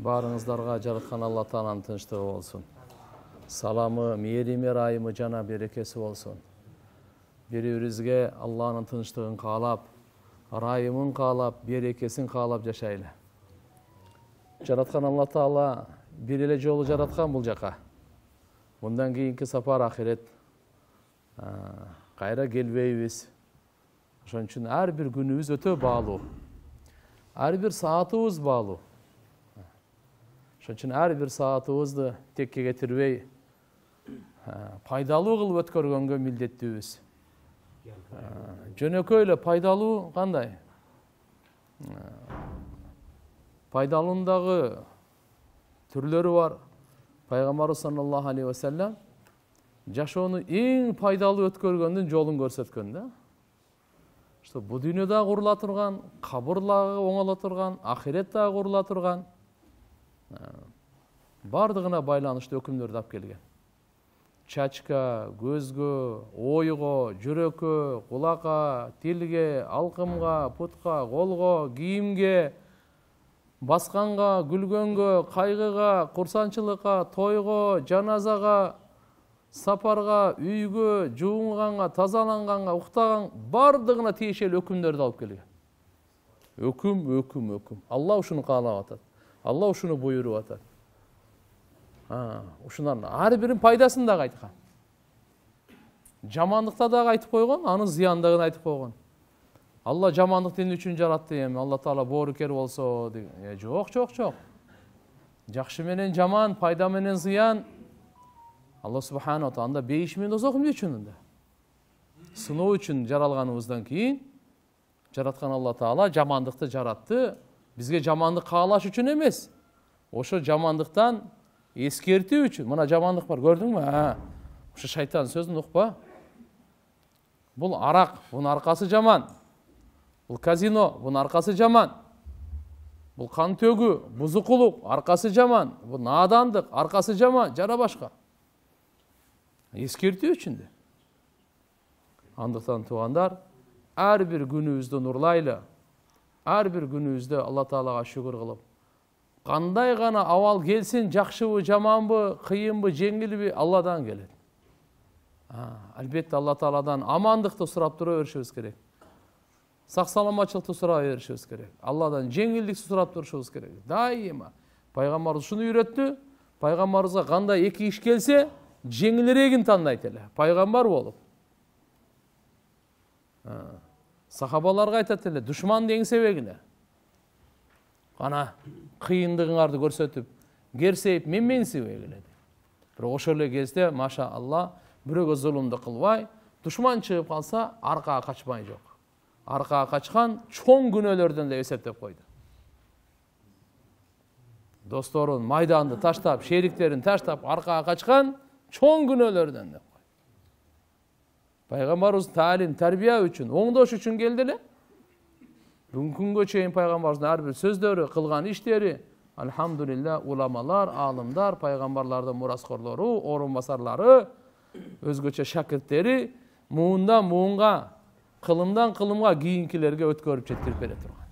Барыңыздарга жараткан Алла Тааланын тынчтыгы болсун. Саламы, мээрими, ырайымы жана берекеси болсун. Бири-бирибизге Алланын тынчтыгын каалап, ырайымын каалап, берекесин каалап жашайлы. Жараткан Алла Таала бир эле жолу жараткан бул жака. Мындан кийинки сапар ахирет. Кайра келбейбиз. Ошон үчүн ар бир күнүбүз өтө баалуу. Ар бир саатыбыз баалуу. Ошон үчүн ар бир саатыбызды текке кетирбей, пайдалуу кылып өткөргөнгө милдеттүүбүз. Жөнөкөй эле пайдалуу кандай? Пайдалуунун дагы түрлөрү бар. Пайгамбарыбыз саллаллаху алейхи ва саллям жашоону эң пайдалуу өткөргөндүн жолун көрсөткөн да. Что бу дүйнөдө курула турган, кабырлагы оңоло турган, ахиретте курула турган бардыгына байланыштуу өкүмдөрдү алып келген. Чачка, көзгө, ойго, жүрөккө, кулакка, тилге, алкымга, путка, колго, кийимге, басканга, күлгөнгө, кайгыга, курсанчылыкка, тойго, жаназага, сапарга, үйгө, жуунганга, тазаланганга, уктаган бардыгына тиешелүү өкүмдөрдү алып келген. Өкүм. Алла ушуну каалап атат. Алла ушуну буйруп атат. Ушундан ар бирин пайдасын дагы айткан. Жамандыкта дагы айтып койгон, анын зыяндыгын айтып койгон. Алла жамандыкты эмне үчүн жаратты эми? Алла Таала боорукер болсо деген. Жок. Жакшы менен жаман, пайда менен зыян. Алла субхана ва таала бейиш менен дозок эмне үчүн анда? Сыноо үчүн жаралганыбыздан кийин жараткан Алла Таала жамандыкты жаратты. Бизге жамандык каалаш үчүн эмес. Ошо жамандыктан эскертүү үчүн. Мына жамандык бар, көрдүңбү? Ошо шайтан сөзүн укпа. Бул арак, бунун аркасы жаман. Бул казино, бунун аркасы жаман. Бул кан төгүү, бузукулук, аркасы жаман. Бул наадандык, аркасы жаман, жара башка. Эскертүү үчүн да. Андыктан туугандар, ар бир күнүбүздү нурлайлы. Ар бир күнүбүздө Алла Таалага шүгүр кылып, кандай гана абал келсин, жакшыбы, жаманбы, кыйынбы, жеңилби, Алладан келет. Албетте Алла Тааладан амандыкты сурап тура беришибиз керек. Сак саламатчылыкты сурап беришибиз керек. Алладан жеңилдик сурап турушубуз керек. Дайыма пайгамбарыбыз ушуну үйрөттү. Пайгамбарыбызга кандай эки иш келсе, жеңилирегин тандайт эле. Пайгамбар болуп. Сахабаларга айтат эле, душманды эңсебегиле. Кана кыйындыгыңарды көрсөтүп, керсейип, менсибегиле. Бирок ошол эле кезде, маша Алла, бирөөгө зулумду кылбай, душман чыгып калса, аркага качмай жок. Аркага качкан чоң күнөөлөрдөн да эсептеп койду. Досторун, майданды таштап, шериктерин таштап, аркага качкан чоң күнөөлөрдөн да. Пайгамбарыбыз таалим, тарбия үчүн, оңдош үчүн келди эле. Бүгүнкү күнгө чейин пайгамбарыбыздын ар бир сөздөрү, кылган иштери, алхамдулилла, уламалар, аалымдар, пайгамбарлардын мураскорлору, орун басарлары, өзгөчө шакирттери муундан муунга, кылымдан кылымга кийинкилерге өткөрүп жеткирип бере турган.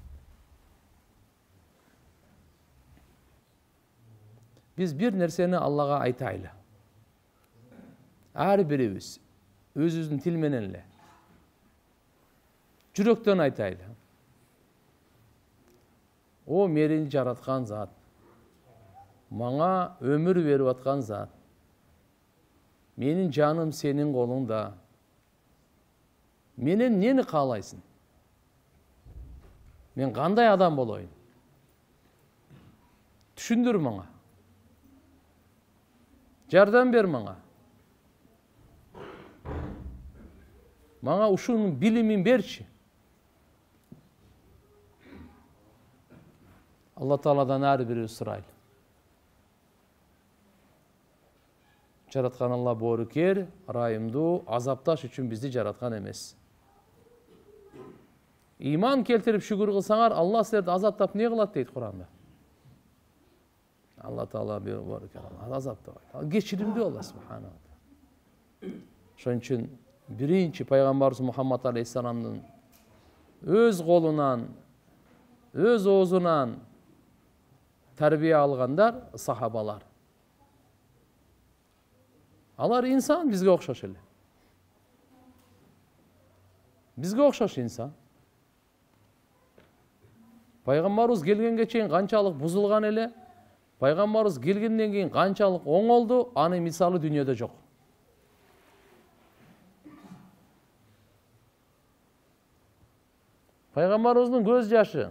Биз бир нерсени Аллага айтайлы. Ар бирибиз өзүбүздүн тил менен эле жүрөктөн айтайлы. О мени жараткан зат, мага өмүр берип аткан зат, менин жаным сенин колуңда. Менен нени каалайсың? Мен кандай адам болоюн? Түшүндүр мага. Жардам бер мага. Мага ушунун билимин берчи. Алла Тааладан ар бирибиз сурайлы. Жараткан Алла боорукер, ырайымдуу, азапташ үчүн бизди жараткан эмес. Иман келтирип шүгүр кылсаңар, Алла силерди азаптап не кылат дейт Куранда. Алла Таала боорукер, азаптабайт. Кечиримдүү Алла субхана ва таала. Ошон үчүн биринчи пайгамбарыбыз Мухаммад алейхиссаламдын өз колунан, өз оозунан тарбия алгандар сахабалар. Алар инсан бизге окшош эле. Бизге окшош инсан. Пайгамбарыбыз келгенге чейин канчалык бузулган эле, пайгамбарыбыз келгенден кийин канчалык оңолду, аны мисалы дүйнөдө жок. Пайгамбарыбыздын көз жашы,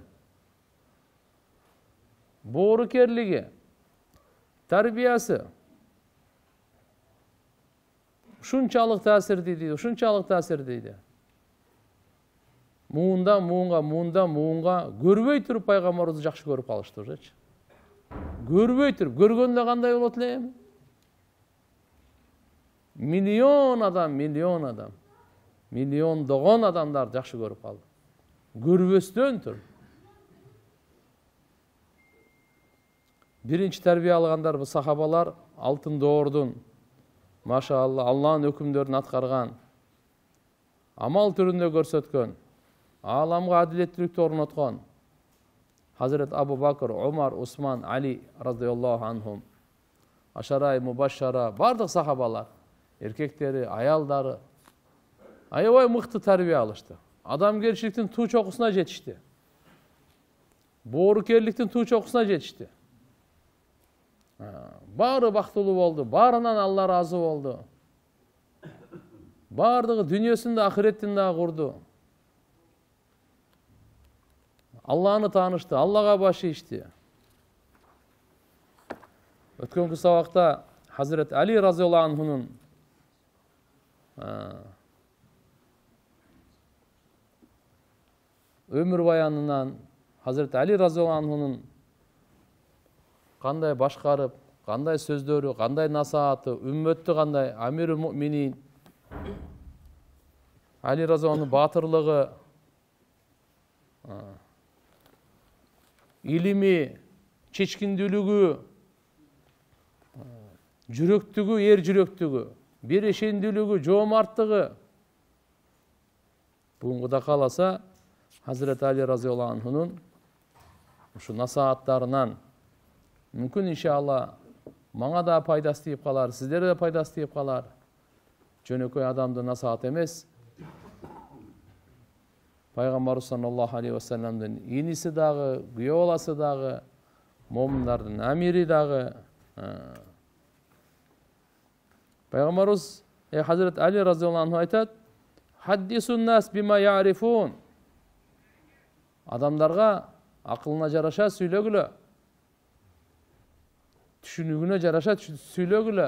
боорукерлиги, тарбиясы ушунчалык таасир дейди. Муундан муунга көрбөй туруп пайгамбарыбызды жакшы көрүп калышты ужечи. Көрбөй туруп, көргөндө кандай болот эле? Миллион адам, миллиондогон адамдар жакшы көрүп калды. Көрбөстөн туруп. Биринчи тарбия алгандар бу сахабалар алтын доордун, машаалла, Аллахтын өкүмдөрүн аткарган, амал түрүндө көрсөткөн, аламга адилеттүүлүктү орноткон Hazret Abu Bakr, Umar, Usman, Ali radıyallahu anhum, Aşara-i Mubashshara, bardıq sahabalar, erkekteri, ayaldары, аябай мыкты тарбия алышты. Адамгерчиликтин туу чокусуна жетишти. Боорукерликтин туу чокусуна жетишти. Баары бактылуу болду, баарынан Алла разы болду. Бардыгы дүйнөсүн да ахиреттин да курду. Алланы таанышты, Аллага баш ийишти. Өткөнкү сабакта Hazret Ali разıyallahu anh'unun ömür bayanından Hazret Ali razıyallahu anh'unun kандай башкарып, кандай сөздөрү, кандай насааты, үммөттү кандай, Амирул Муъминин, Али разıyallahu anh'un батырлыгы, илими, чечкиндүүлүгү, жүрөктүгү, эр жүрөктүгү, берешендүүлүгү, жоомарттыгы. Бугунгуда каласа Hazret Ali razıyallahu anh'unun ушу насааттарынан мүмкүн иншалла мага да пайдасы тийип калар, сиздерге да пайдасы тийип калар. Жөнөкөй адамдын насааты эмес. Пайгамбар саллаллаху алейхи ва салламдын иниси дагы, күйөө баласы дагы, момундардын амири дагы. Пайгамбарыбыз Hazret Ali разıyallahu anhu айтат: "Хаддисун нас бима я'рифун." Адамдарга акылына жараша сүйлөгүлө. Түшүнүгүнө жараша сүйлөгүлө.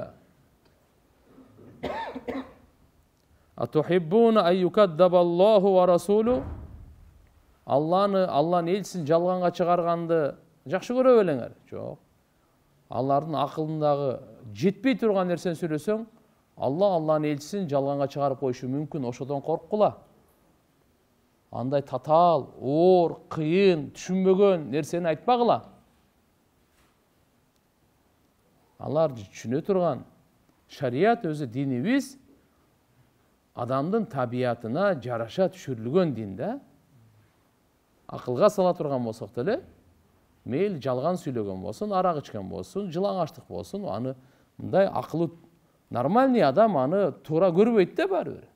Атухиббуна ан юкаддабаллаху ва расулу. Алланын элчисин жалганга чыгарганды жакшы көрө белеңер? Жок. Алардын акылындагы жетпей турган нерсени сүйлөсөң, Алланын элчисин жалганга чыгарып коюшу мүмкүн, ошодон корккула. Андай татаал, оор, кыйын, түшүнбөгөн нерсени айтпагыла. Алар түшүнө турган шарият өзү динибиз адамдын табиятына жараша түшүрүлгөн дин да. Акылга сала турган болсок деле, мейли жалган сүйлөгөн болсун, арак ичкен болсун, жылаңачтык болсун, аны мындай акылы нормальный адам аны туура көрбөйт да баары бир.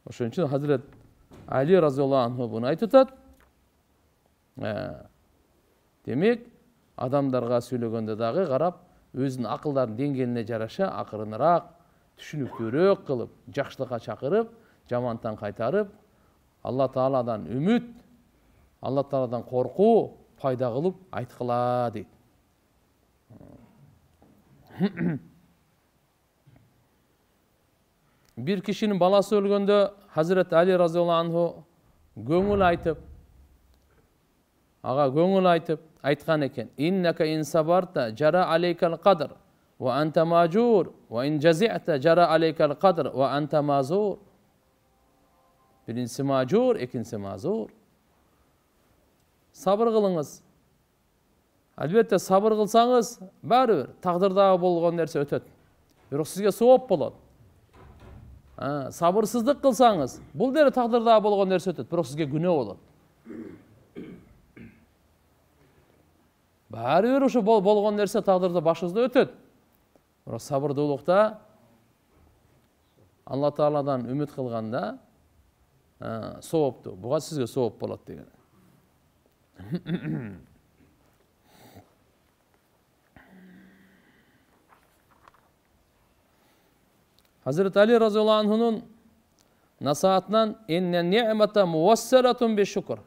Ошон үчүн Hazret Ali разıyallahu anhu буну айтып атат. Демек, адамдарга сүйлөгөндө дагы карап, өзүнүн акылдарынын деңгээлине жараша акырыныраак, түшүнүктүүрөөк кылып, жакшылыкка чакырып, жамандыктан кайтарып, Алла Тааладан үмүт, Алла Тааладан коркуу пайда кылып айткыла дейт. Bir kişinin balası өлгөндө Hazret Ali razıyallahu anhu көңүл айтып, ага көңүл айтып айткан экен: "Иннака ин сабарта жара алейкал кадр ва анта мажур ва ин жази'та жара алейкал кадр ва анта мазур." Биринчиси мажур, экинчиси мазур. Сабыр кылыңыз. Албетте сабыр кылсаңыз, баары бир тагдырдагы болгон нерсе өтөт. Бирок сизге сооп болот. Сабырсыздык кылсаңыз, бул деле тагдырдагы болгон нерсе өтөт, бирок сизге күнөө болот. Баары бир ошо болгон нерсе тагдырда башыбызда өтөт. Бирок сабырдуулукта Алла Тааладан үмүт кылганда соопту. Буга сизге сооп болот деген. Hazreti Ali radıyallahu anh'unun nasihatından inne ni'mete muvassalatun bi şükür.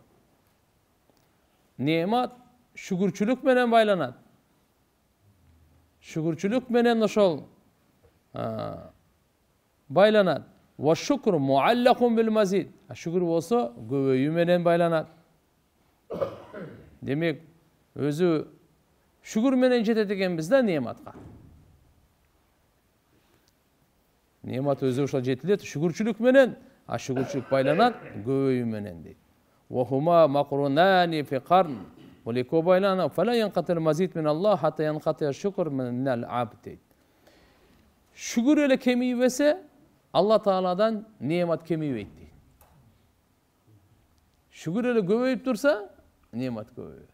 Nimet şükürçülük menen baylanat. Şükürçülük menen oşol baylanat. Ve şükür muallakun bil mazid. Şükür bolsa göböyü menen baylanat. Demek özü şükür menen jetet eken bizde nimetka. Nimet özü ошол жетилет, шүгүрчүлүк менен, шүгүрчүлүк байланат көбөйүү менен дейт. Wa huma maqrunani fi qarn. Wa liku baylana fala yanqatil mazid min Allah hatta yanqati şükür min al-abd. Şükür ele kemiyibese Allah Taala'dan nimet kemiyibeyt deyt. Şükür ele köbөйүп tursa nimet köbөйөт.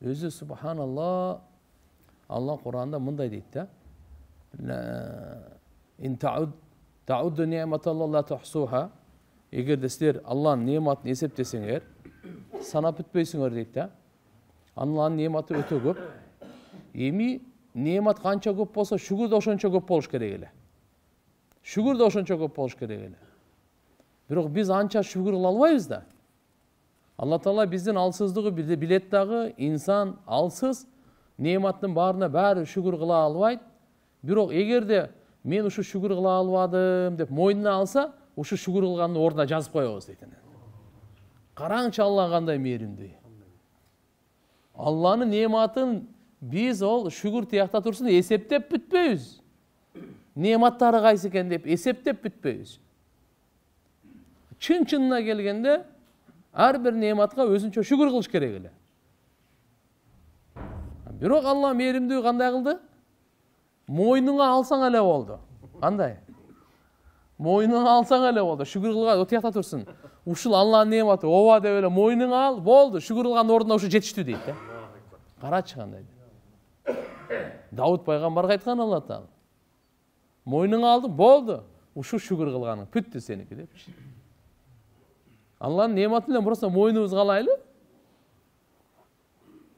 Özü subhanallah Allah Kur'an'da mınday deyt da. İn ta'uddu ni'metallahi la tuhsuha. Eger de sizler Allah'ın nimetini esepteseňer, sanap bitpeysiňer deyt da. Allah'ın nimeti öte köp. Emi nimet kança köp bolsa, şükür de oşonça köp boluş kerek ele. Şükür de oşonça köp boluş kerek ele. Birok biz ança şükür kıla albayбыз da. Allah Taala bizdin alsızlığı bilet dagı, insan alsız, nimetin barına bari şükür kıla albayt. Birok eger de men uşu şükür kıla albadım dep moynuna alsa, uşu şükür kılgandын ордуна жазып коебуз дейт. Караңчы Алла кандай мээримдүү. Allah'ın nimetin biz ol şükür tiyakta tursun eseptep bütpeyüz. Nimetleri kaysı eken dep eseptep bütpeyüz. Çın-çınına gelgende her bir nimetka özünçe şükür kılış kerek ele. Birok Allah mээримдүү kандай kıldı? Moynuna alsan ele oldu. Kандай? Moynuna alsan ele oldu. Şükür kılgan o tiyakta tursun. Uşul Allah'ın nimeti ova dep ele moynuna al, boldu. Şükür kılgan orдуна uşu жетиштүү дейт да. Карачы кандай. Давуд пайгамбарга айткан Allah Taala. Moynuna aldın, boldu. Uşu şükür kılgaның püttü seniki dep. Allah'ın nimetinden burası moynubuz kalaylı.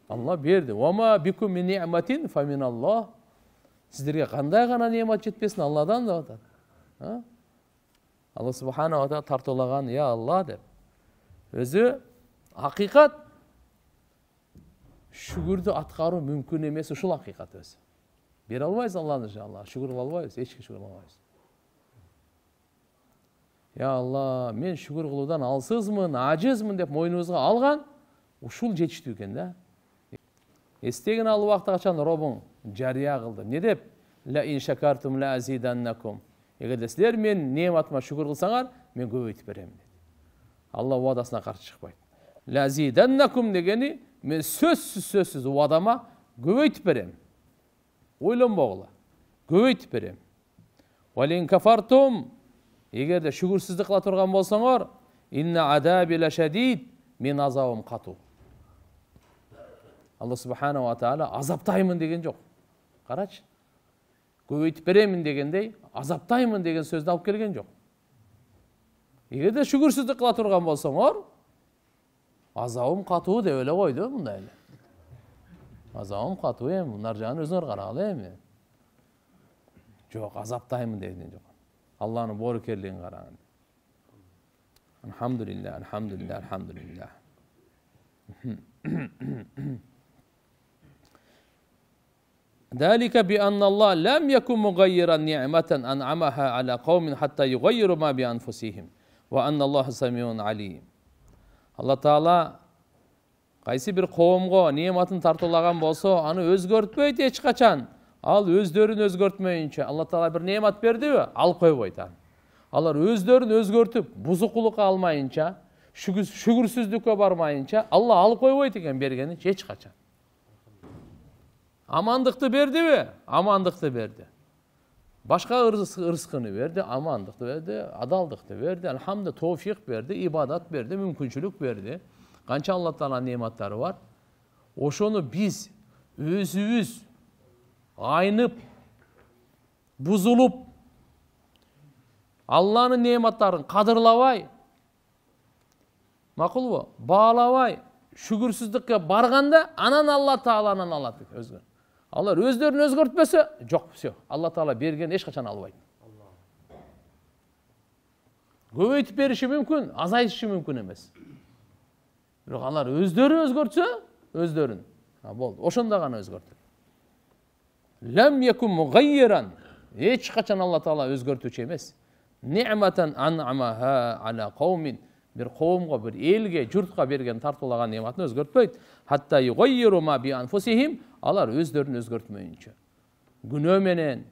Allah berdi. Wa ma bikum min ni'matin fa min Allah. Sizlerge kандай gana nimet жетпесин Allah'dan da atar. Allah subhanahu wa ta'ala tartolagan ya Allah dep. Özü hakikat şükürdü atkarı mümkün emes uşul hakikat özü. Bere albayız Allah'ın inşallah. Şükür albayız, eçki şükür albayız. Ya Allah, men şükür kılуудан alsızmın, acizmın dep moynubuzga algan, uşul жетиштүү экен да. Estegen al wagtda kaçan Robun jariya kıldı. Ne dep? La in shakartum la azidannakum. Eger de sizler men nimetima şükür kılsaňar, men köböýtüp berem dedi. Allah wadasyna karşı çıkbayt. La azidannakum degeni men sözsüz wadama köböýtüp berem. Oylanmagıla. Köböýtüp berem. Wa in kafartum eger de şükürsüzlük kıla turgan bolsaňar, inna adabi la şadid, men azabım katu. Allah subhanahu wa ta'ala azaptayımın degen yok. Karaç. Köböýtüp beremin degendey, azaptayımın degen sözde alıp kelgen yok. Eger de şükürsüzlük kıla turgan bolsaňar, azabım katu dep ele koydu bunda ele. Azabım katu em, bunlar jany özüňөр karagaly emi. Jok, azaptayımın degen yok. Allah'ın borukerliğini karagan. Elhamdülillah, elhamdülillah, elhamdülillah. ذلك بأن الله لم يكن مغيرا نعمة أنعمها على قوم حتى يغيروا ما بأنفسهم وأن الله سميع عليم. Allah Taala kaysi bir kowumga nimetin tartulagan bolsa, anı özgörtpeyt hiç kaçan. Al özlerin özgörtmeyince Allah Taala bir nimet berdi ve al koyboyt. Alар özlerin özgörtüp buzukuluk almayınca, şükürsüzlükke barmayınca Allah al koyboyt eken bergeni hiç kaçan. Amandıkты berdi mi? Amandıkты berdi. Başka ırskını verdi, amandıkты verdi, adaldıkты verdi, elhamdülillah tevfik verdi, ibadat verdi, mümkünçülük verdi. Kança Allah Taala nimetleri var. ошону биз өзүбүз айнып, бузулуп, Алланын неаматтарын кадырлабай, макулбу, баалабай, шүгүрсүздүккө барганда, анан Алла Тааланан алат өзгөр. Алар өздөрүн өзгөртпөсө, жок, все. Алла Таала берген эч качан албайт. Көбөйтүп бериши мүмкүн, азайтышы мүмкүн эмес. Бирок алар өздөрү өзгөртсө, өздөрүн. Болду, ошондо гана өзгөртөт. Лам якун мугайран. Эч качан Алла Таала өзгөртүүчү эмес. Ни'матан ан'амаха ала каумин. Bir коомго, bir элге, журтка берген тартуулаган неаматын өзгөртпөйт. Хатта югайру ма би анфусихим, алар өздөрүн өзгөртмөйүнчө. Күнөө менен,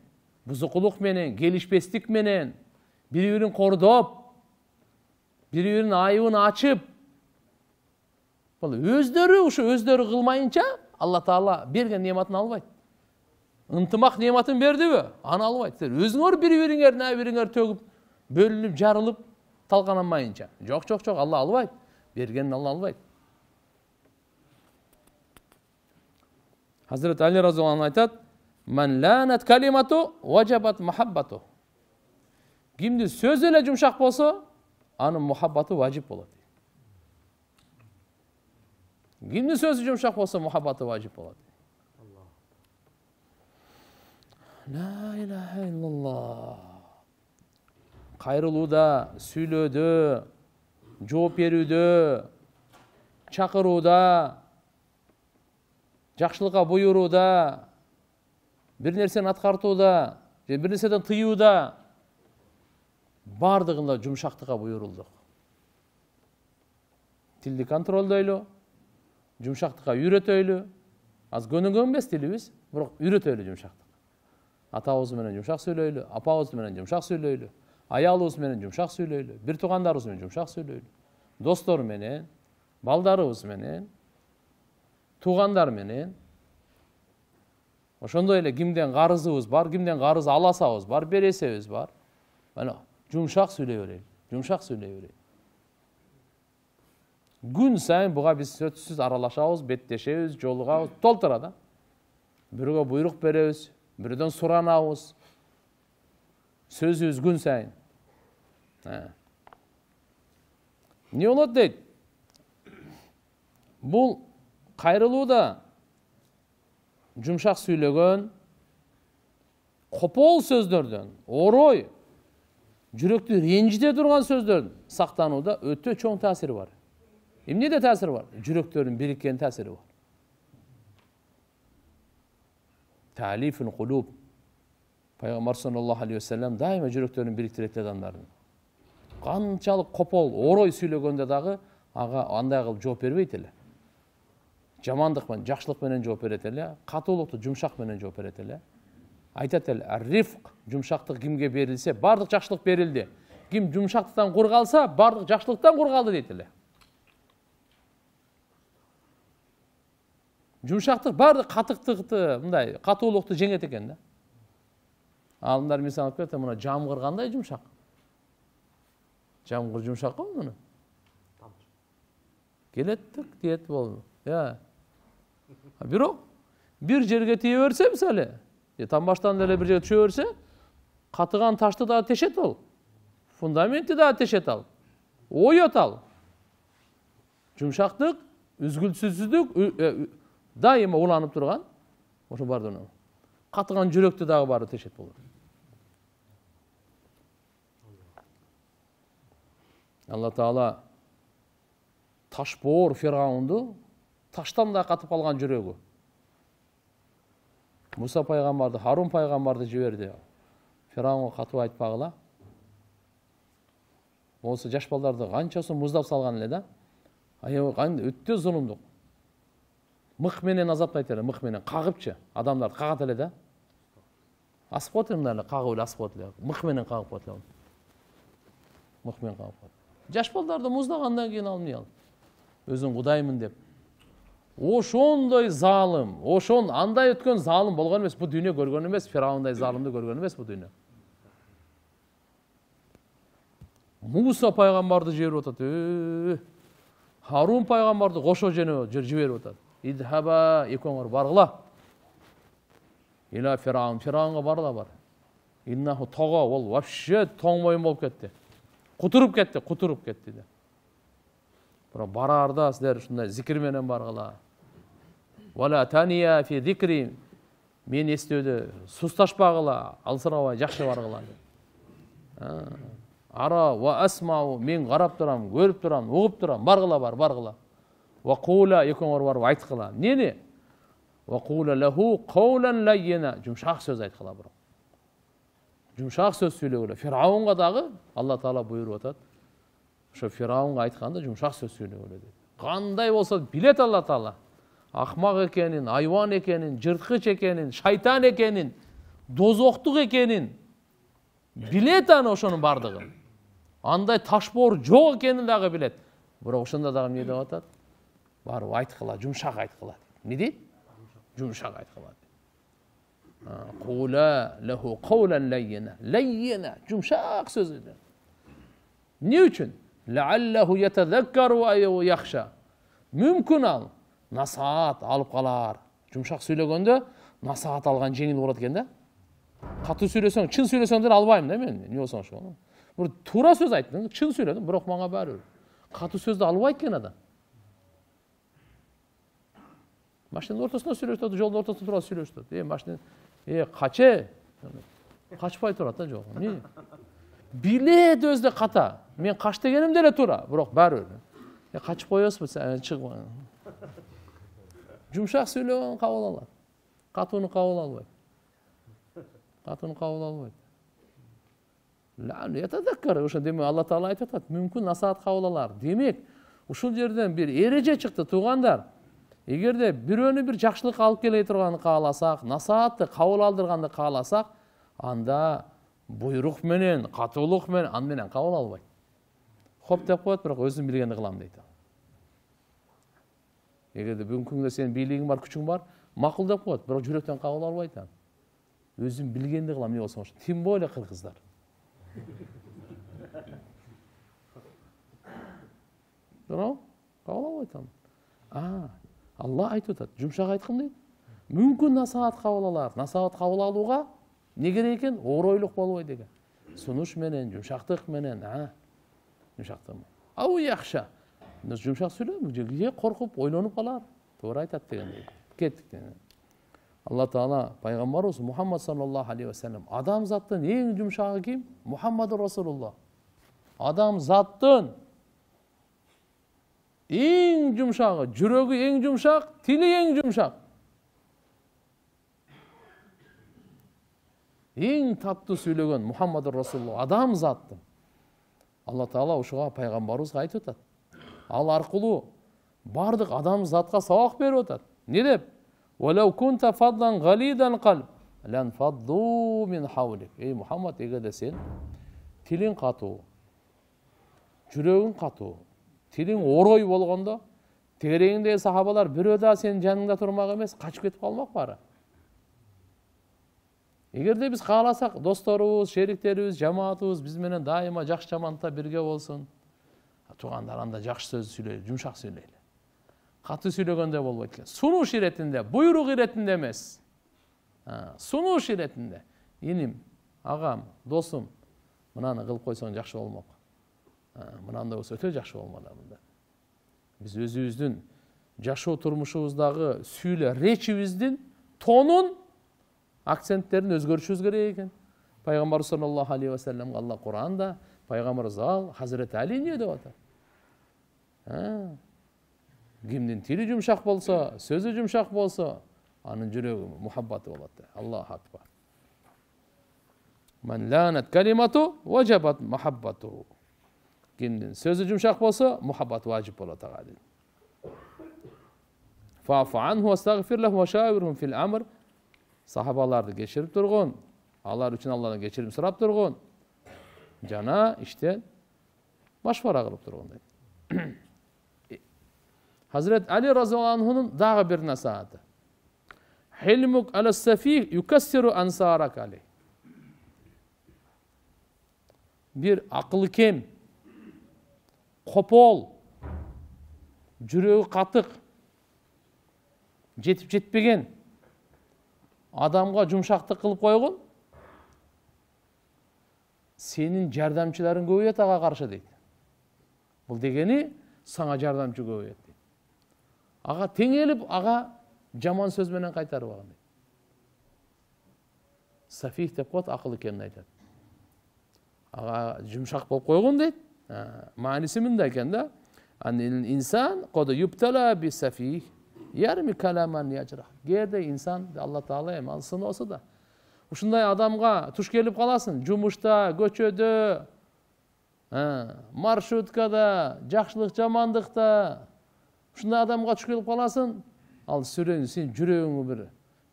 бузукулук менен, келишпестик менен, бири-бирин кордоп, бири-биринин айыбын ачып, бул өздөрү өздөрү кылмайынча Алла Таала берген неаматын албайт. Ынтымак неаматын бердиби? Аны албайт. Өзүңөр бири-бириңер төгүп, бөлүнүп, жарылып, талкананмайынча. Жок, Алла албайт. Бергенин Алла албайт. Hazreti Ali radhiyallahu anh aytат: "Man lanat kalimatu wajabat muhabbatu." Kimdi söz эле жумшак болсо, анын мухаббаты важип болот. Kimdi сөзү жумшак болсо, мухаббаты важип болот. La ilahe illallah. Кайрылууда, сүйлөөдө, жооп берүүдө, чакырууда, жакшылыкка буйрууда, бир нерсени аткартууда, же бир нерседен тыюуда, бардыгында жумшактыкка буйрулдук. Тилди контролдойлу, жумшактыкка үйрөтөйлү. Аз көнүгөн эмес тилибиз, бирок үйрөтөйлү жумшактык. Атабыз менен жумшак сүйлөйлү, апабыз менен жумшак сүйлөйлү, аялыбыз менен жумшак сүйлөйлү, бир туугандарыбыз менен жумшак сүйлөйлү, достор менен, балдарыбыз менен, туугандар менен. Ошондой эле кимден карызыбыз бар, кимден карыз аласабыз бар, бересебиз бар. Мына жумшак сүйлөй берели, жумшак сүйлөй берели. Күн сайын буга биз сөтсүз аралашабыз, беттешебиз, жолугабыз, толтура да. Бирөөгө буйрук беребиз, бирөөдөн суранабыз. Сөзүбүз күн сайын. Не болот дейт? Бул кайрылууда жумшак сүйлөгөн, копол сөздөрдөн, орой, жүрөктү ренжите турган сөздөрдөн сактанууда өтө чоң таасири бар. Эмнеде таасири бар? Жүрөктөрдүн бириккен таасири бар. Ta'liful qulub. Пайгамбар саллаллаху алейхи ва саллям дайыма жүрөктөрүн бириктирет адамдардын. Канчалык копол, орой сүйлөгөндө дагы ага андай кылып жооп бербейт эле. Жамандык менен, жакшылык менен жооп берет эле, катуулукту жумшак менен жооп берет эле. Айтат эле, "Ар-рифк", жумшактык кимге берилсе, бардык жакшылык берилди. Ким жумшактыктан кур калса, бардык жакшылыктан кур калды дейт эле. Жумшактык бардык катыктыкты, мындай катуулукту жеңет экен да. Алымдар мисал алып кетет, мына жамгыр кандай жумшак? Жамгыр жумшак го муну. Келеттик, тиет болду. Бирок бир жерге тие берсе, мисалы, тамбаштан деле бир жерге түшө берсе, катыган ташты да тешет ал. Фундаментти да тешет ал. Оёт ал. Жумшактык, үзгүлсүздүк дайыма уланып турган, ошо бардыр. Катыган жүрөктү дагы бары тешет болот. Алла Таала ташбоор Фираунду таштан да катып калган жүрөгү. Муса пайгамбарды, Харун пайгамбарды жиберди. Фираунга катып айтпагыла. Болсо жаш балдарды канчасын муздап салган эле да. Өтө зулумдук. Мык менен азаптайт эле, мык менен кагыпчы. Адамдарды кагат эле да. Асып коет эле, кагып эле асып коет эле. Мык менен кагып коет эле. Мык менен кагып коет. Жаш балдарды муздагандан кийин алып эмне ал? Өзүн кудаймын деп. Ошондой залым, андай өткөн залым болгон эмес, бу дүйнө көргөн эмес, Фираундой залымды көргөн эмес бу дүйнө. Муса пайгамбарды жиберип атат. Харун пайгамбарды кошо жиберип атат. идхаба, экөөңөр баргыла. Иля Фираун, Фираунга баргыла бар. Иннаху тога, ол вообще тоң мойын болып кетті. Құтырып кетті де. Бирок барарда силер ушундай зикир менен баргыла. Вала тания фи зикри, мен эстөөдө сусташпагыла, алсырабай жакшы баргыла. Ара ва асмау, мен карап турам, көрүп турам, угуп турам, баргыла. Ва кула, экөөңөр барып айткыла. Нени? Ва кула лаху каулан лаййина, жумшак сөз айткыла бирок. Жумшак сөз сүйлөгүлө. Фираунга дагы Алла Таала буйруп атат. Ошо Фираунга айтканда жумшак сөз сүйлөгүлө дейт. Кандай болсо билет Алла Таала. Акмак экенин, айван экенин, жырткыч экенин, шайтан экенин, дозоктук экенин билет аны ошонун бардыгын. Андай ташбоор жок экенин дагы билет. Бирок ошондо дагы эмне деп атат? Барып айткыла, жумшак айткыла. Эмне дейт? Жумшак айткыла. Кула лаху каулан лаййина. Лаййина, жумшак сөз. Эмне үчүн? Лааллаху ятазаккару ау яхша. Мүмкүн ал насаат алып калар. Жумшак сүйлөгөндө насаат алган жеңил болот экен да. Катуу сүйлөсөң, чын сүйлөсөң деле албайм да мен. Эмне болсоң ошо. Бир туура сөз айттың, чын сүйлөдүм, бирок мага баары бир. Катуу сөздү албайт экен адам. Машинанын ортосунда сүйлөштү, жолдун ортосунда туруп сүйлөштү. Машина, каче. Качпай турат да жок. Эмне? Билет өзү ката. Мен кач дегеним деле туура, бирок баары бир. Качып коесузбу, чыгып. Жумшак сүйлөгөн кабыл алат. Катууну кабыл албайт. Ошо демек Алла Таала айтып атат, мүмкүн насаат кабыл алар. Демек, ушул жерден бир эреже чыкты, туугандар. Эгерде бирөөнү бир жакшылык алып келе турганды кааласак, насаатты кабыл алдырганды кааласак, анда буйрук менен, катуулук менен, аны менен кабыл албайт. Хоп деп коет, бирок өзүм билгенди кылам дейт. Эгерде бүгүнкү күндө сенин бийлигиң бар, күчүң бар, макул деп коет, бирок жүрөктөн кабыл албайт. Өзүм билгенди кылам, эмне болсо ошо. Тим более кыргыздар. Бирок кабыл албайт аны. Алла айтып атат, жумшак айткын дейт. Мүмкүн насаат кабыл алар. Насаат кабыл алууга не керек экен? Оройлук болбойт экен. Сунуш менен, жумшактык менен, жумшактык. Ау яхша. Жумшак сүйлөп, коркуп, ойлонуп калар. Туура айтат дегендей. Кеттик. Алла Таала пайгамбарыбыз Мухаммад саллаллаху алейхи ва саллям адамзаттын эң жумшагы ким? Мухаммад Расулуллах. Адамзаттын эң жумшагы, жүрөгү эң жумшак, тили эң жумшак. Эң таттуу сүйлөгөн Мухаммад Расулуллах адамзаттын. Алла Таала ошого пайгамбарыбызга айтып атат. Ал аркылуу бардык адамзатка сабак берип атат. Не деп? وَلَوْ كُنْتَ فَضْلًا غَلِيظَ الْقَلْبِ لَانْفَضُّوا مِنْ حَوْلِكَ. Ey Muhammed, эгерде сен тилиң катуу, жүрөгүң катуу, тилиң орой болгондо, тегерегиңдеги сахабалар бирөө да сенин жаныңда турмак эмес, качып кетип калмак бары. Эгерде биз кааласак, досторубуз, шериктерибиз, жамаатыбыз биз менен дайыма жакшы жаманда бирге болсун. Туугандар, анда жакшы сөз сүйлөйлү, жумшак сүйлөйлү. Катуу сүйлөгөндө болбойт экен. Сунуш иретинде, буйрук иретинде эмес. Сунуш иретинде. Иним, агам, досум, мынаны кылып койсоң жакшы болмок. Мынандай болсо өтө жакшы болмок мында. Биз өзүбүздүн жашоо турмушубуздагы сүйлө речибиздин тонун, акценттерин өзгөртүшүбүз керек экен. Пайгамбар саллаллаху алейхи ва саллям Алла Кур'анда пайгамбарыбыз ал Хазирети Али эмне деп атат? Кимдин тили жумшак болсо, сөзү жумшак болсо, анын жүрөгү мухаббаты болот. Аллаху акбар. Ман ланат калимату важабат мухаббату. Кимдин сөзү жумшак болсо, мухаббат важип болот ага дейт. Фафу анху вастагфир лаху ва шавирхум фил амр. Сахабаларды кечирип тургун, алар үчүн Алладан кечирим сурап тургун. Жана иштен машвара кылып тургун дейт. Hazret Ali radıyallahu anh'ın daha bir nasihatı. Hilmuk alas-safih yukassiru ansarak aleyh. Bir akıllı kem, kopol, жүрегі қатық, жетип жетпеген адамга жумшактык кылып койгон, сенин жардамчыларың көбөйөт ага каршы дейт. Бул дегени сага жардамчы көбөйөт дейт. Ага теңелип, ага жаман сөз менен кайтарып алган дейт. Сафих деп коет, акыл экенин айтат. Ага жумшак болуп койгон дейт. Мааниси мындай экен да. Инсан кода юптала би сафих ярми каламан яжра. Кээде инсан Алла Таала эми ал сыноосу да. Ушундай адамга туш келип каласың, жумушта, көчөдө, маршруткада, жакшылык жамандыкта. Ушундай адамга туш келип каласың, ал сен жүрөгүңө бир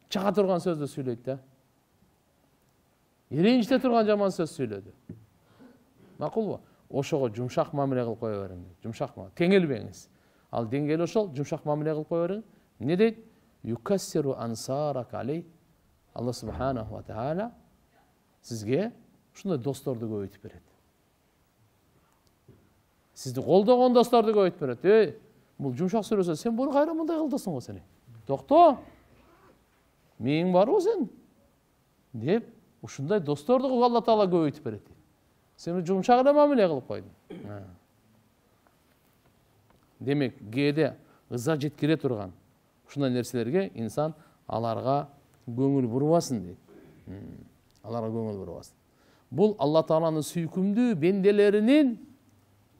чага турган сөздү сүйлөйт да. Ренжите турган жаман сөз сүйлөдү. Макулбу? Ошого жумшак мамиле кылып кое бериң. Жумшак мамиле. Теңелбеңиз. Ал деңгели ошол, жумшак мамиле кылып кое бериң. Не дейт? Юкассиру ансарак алей. Алла субханаху ва таала сизге ушундай досторду көбөйтүп берет. Сизди колдогон досторду көбөйтүп берет. Бул жумшак сүрөсө, сен буну кайра мындай кылдысың го сени. Токто. Мээң барбы сен? Деп ушундай досторду Алла Таала көбөйтүп берет. Сен жумшак эле мамиле кылып койдуң. Демек, кээде ыза жеткире турган ушундай нерселерге инсан аларга көңүл бурбасын дейт. Аларга көңүл бурбасын. Бул Алла Тааланын сүйкүмдүү бенделеринин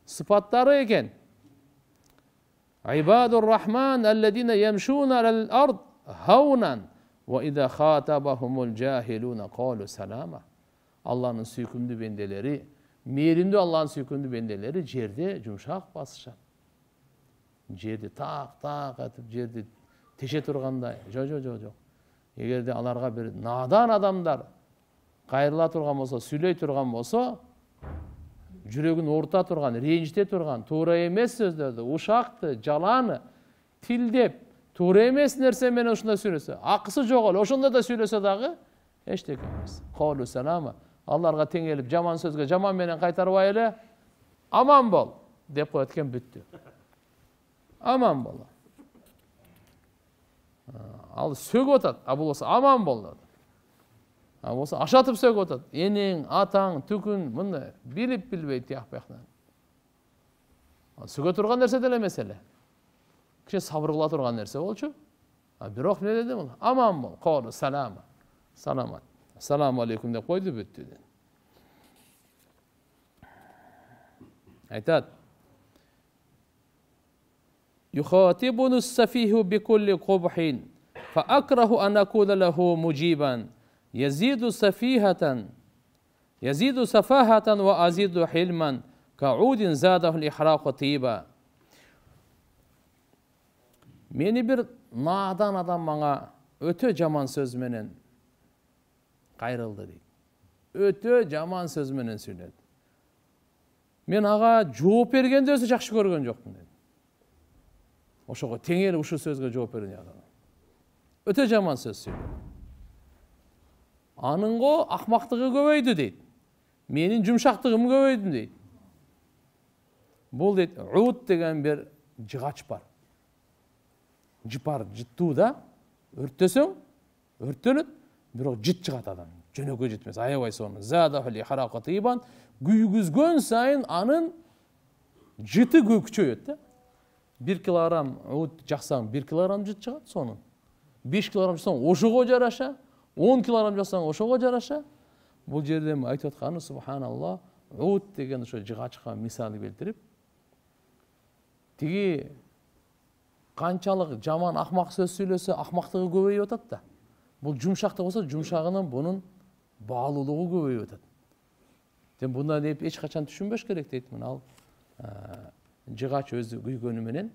сыпаттары экен. Ибадур рахман алладина ямшуна алал ард хаунан ва ида хатабахумул жахилуна қалу салама. Алланын сүйкүмдүү бенделери, мээримдүү Алланын сүйкүмдүү бенделери жерде жумшак басышат. Жерди так этип, жерди теше тургандай. Жок. Эгерде аларга бир надан адамдар кайрыла турган болсо, сүйлөй турган болсо, жүрөгүн орта турган, ренжите турган, туура эмес сөздөрдү, ушакты, жаланы, тилдеп, туура эмес нерсе менен ушундай сүйлөсө, акысы жок эле, ошондо да сүйлөсө дагы эчтеке эмес. Калу салама. Аларга теңелип, жаман сөзгө жаман менен кайтарбай эле, аман бол деп коет экен, бүттү. Аман бол. Ал сөгүп атат, бул болсо аман бол деп. Болсо ашатып сөгүп атат. Энең, атаң, түкүн, мындай билип билбей тияк бияктан. Сөгө турган нерсе деле эмес эле. Кичи сабыр кыла турган нерсе болчу. Бирок эмне деди бул? Аман бол. Калу салама. Саламат. Ассаламу алейкум деп койду, бүттү. Айтат. Юхатибуну сафиху бикулли кубхин фа акраху ан акуна лаху мужибан yazиду сафахатан ва азиду хилман каудин задаху лихрaqu тиба. Мени бир надан адам мага өтө жаман сөз менен кайрылды дейт. Өтө жаман сөз менен сүйлөдү. Мен ага жооп бергенде өзү жакшы көргөн жокмун дейт. Ошого теңелип ушу сөзгө жооп берген адам. Өтө жаман сөз сүйлөдү. Анынго акмактыгы көбөйдү дейт. Менин жумшактыгым көбөйдү дейт. Бул дейт, уд деген бир жыгач бар. Жыпар, жыттуу да, өрттөсөң, өрттөнөт, бирок жыт чыгат адам. Жөнөкөй жыт эмес, аябай сонун. Задаху лихрaqu тибан, күйгүзгөн сайын анын жыты күчөйөт да. 1 килограмм уд жаксаң 1 килограмм жыт чыгат сонун. 5 килограмм жаксаң ошого жараша, 10 килограмм жаксаң ошого жараша. Бул жерде айтып атканы субханалла, уд деген ошо жыгачка мисалы келтирип, тиги канчалык жаман акмак сөз сүйлөсө акмактыгы көбөйүп атат да. Бул жумшакты болсо жумшагынын бунун баалуулугу көбөйүп атат. Сен бундан деп эч качан түшүнбөш керек дейт. Мына ал жыгач өзү күйгөнү менен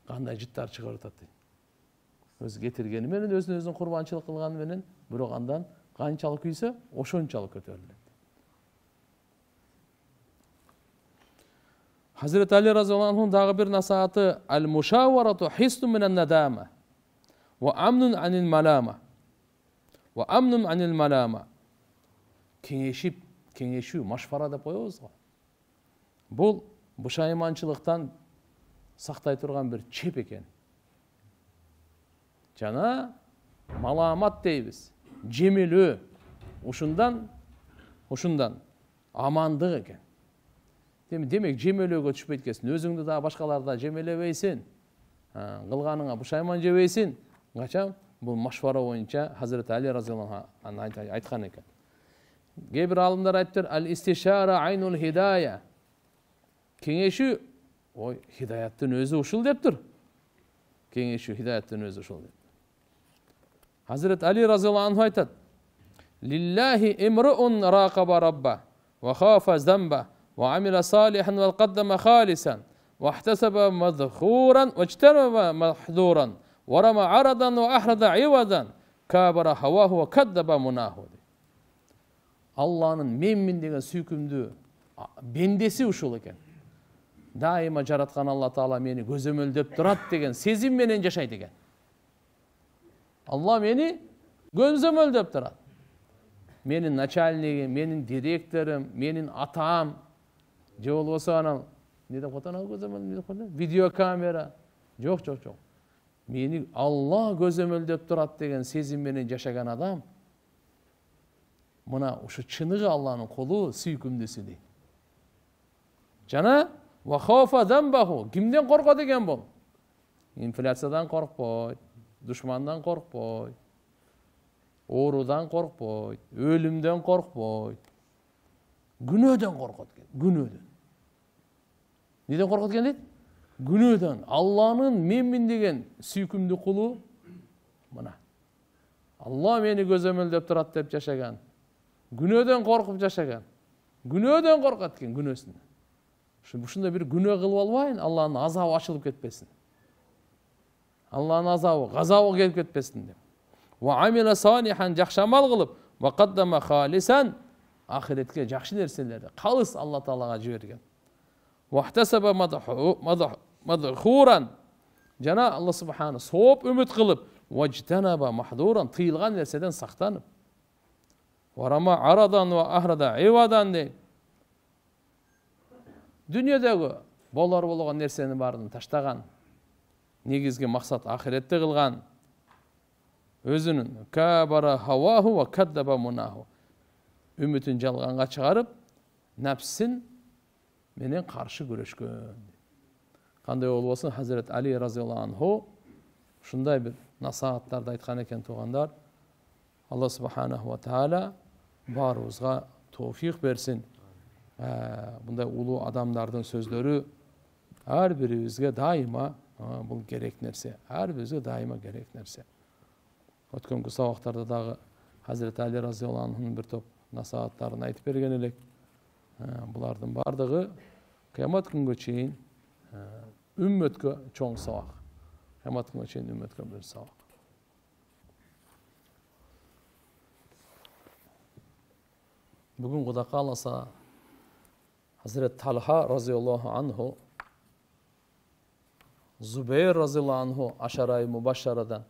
кандай жыттар чыгарып атат дейт. Өзү кетиргени менен, өзүн курбанчылык кылганы менен, бирок андан канчалык күйсө, ошончалык көтөрүлөт. Hazret Ali radhiyallahu anh'un dagı bir nasihati el-muşavaratu hisnun minen nadama ve amnun anil malama ve amnun anil malama. Kеңешүү, машфара деп коебуз го. Бул бушайманчылыктан сактай турган бир чеп экен. жана маламат дейбиз, жемелөө. Ушундан амандык экен. Демек жемелөөгө түшпөйт экенсиң, өзүңдү да башкаларды да жемелебейсиң, кылганыңа пушайман жебейсиң. Качан? Бул машвара боюнча Хазирет Али разыйаллаху анху айткан экен. Кээ бир алымдар айттыр, ал-истишара айнул хидая. Кеңешүү, ой, хидаяттын өзү ушул дептир. Кеңешүү хидаяттын өзү ушул деп. Хазирет Али разыйаллаху анху айтат: Лиллахи имруун рақаба рабба, ва хафа замба, ва амила салихан ва қаддама халисан, ва ахтасаба мадхуран, ва жтанаба махдуран, ва рама арадан ва ахрада ивадан, кабара хаваху ва каддаба мунаху. Алланын менмин деген сүйкүмдүү бендеси ушул экен. Дайыма жараткан Алла Таала мени көзөмөлдөп турат деген сезим менен жашайт экен. Алла мени көзөмөлдөп турат. Менин начальнигим, менин директорум, менин атам, же болбосо анан не деп атана көзөмөл, видеокамера. Жок. Мени Алла көзөмөлдөп турат деген сезим менен жашаган адам мына ушу чыныгы Алланын колу сүйкүмдүүсү дейт. Жана ва хафа замбаху, кимден коркот экен бул? Инфляциядан коркпойт, душмандан коркпойт, оорудан коркпойт, өлүмдөн коркпойт. Күнөөдөн коркот экен, күнөөдөн. Неден коркот экен дейт? Күнөөдөн. Алланын менмин деген сүйкүмдүү кулу мына. Алла мени көзөмөлдөп турат деп жашаган. Күнөөдөн коркуп жашаган. Күнөөдөн коркот экен, күнөөсүнөн. Ушундай бир күнөө кылып албайын, Алланын азабы ачылып кетпесин. Алланын азабы, газабы келип кетпесин деп. Ва амила салихан, жакшы амал кылып, ва каддама халисан, ахиретке жакшы нерселерди калыс Алла Таалага жиберген. Ва ахтасаба мадхуран, жана Алла субхана сооп үмүт кылып, ва жтанаба махдуран, тыйылган нерседен сактанып. Ва рама арадан ва ахрада ивадан дейт. Дүниедегі болар болгон нерсенин баарын таштаган, негизги максат ахиретти кылган, өзүнүн кабара хаваху ва каддаба мунаху, үмүтүн жалганга чыгарып, напсин менен каршы күрөшкөн. Кандай болбосун, Хазирет Али разыйаллаху анху ушундай бир насааттарды айткан экен туугандар. Алла субханаху ва таала баарыбызга тоофик берсин. Bunday улуу адамдардын сөздөрү ар бирибизге дайыма бул керек нерсе, ар бирибизге дайыма керек нерсе. Өткөнкү сабактарда дагы Хазирет Али разыйаллаху анхунун бир топ насааттарын айтып берген элек. Булардын бардыгы кыямат күнгө чейин үммөткө чоң сабак. Кыямат күнгө чейин үммөткө бир сабак. Бүгүн Кудай кааласа Hazreti Talha razıyallahu anhu, Zübeyir razıyallahu anhu aşarayı mübaşşaradan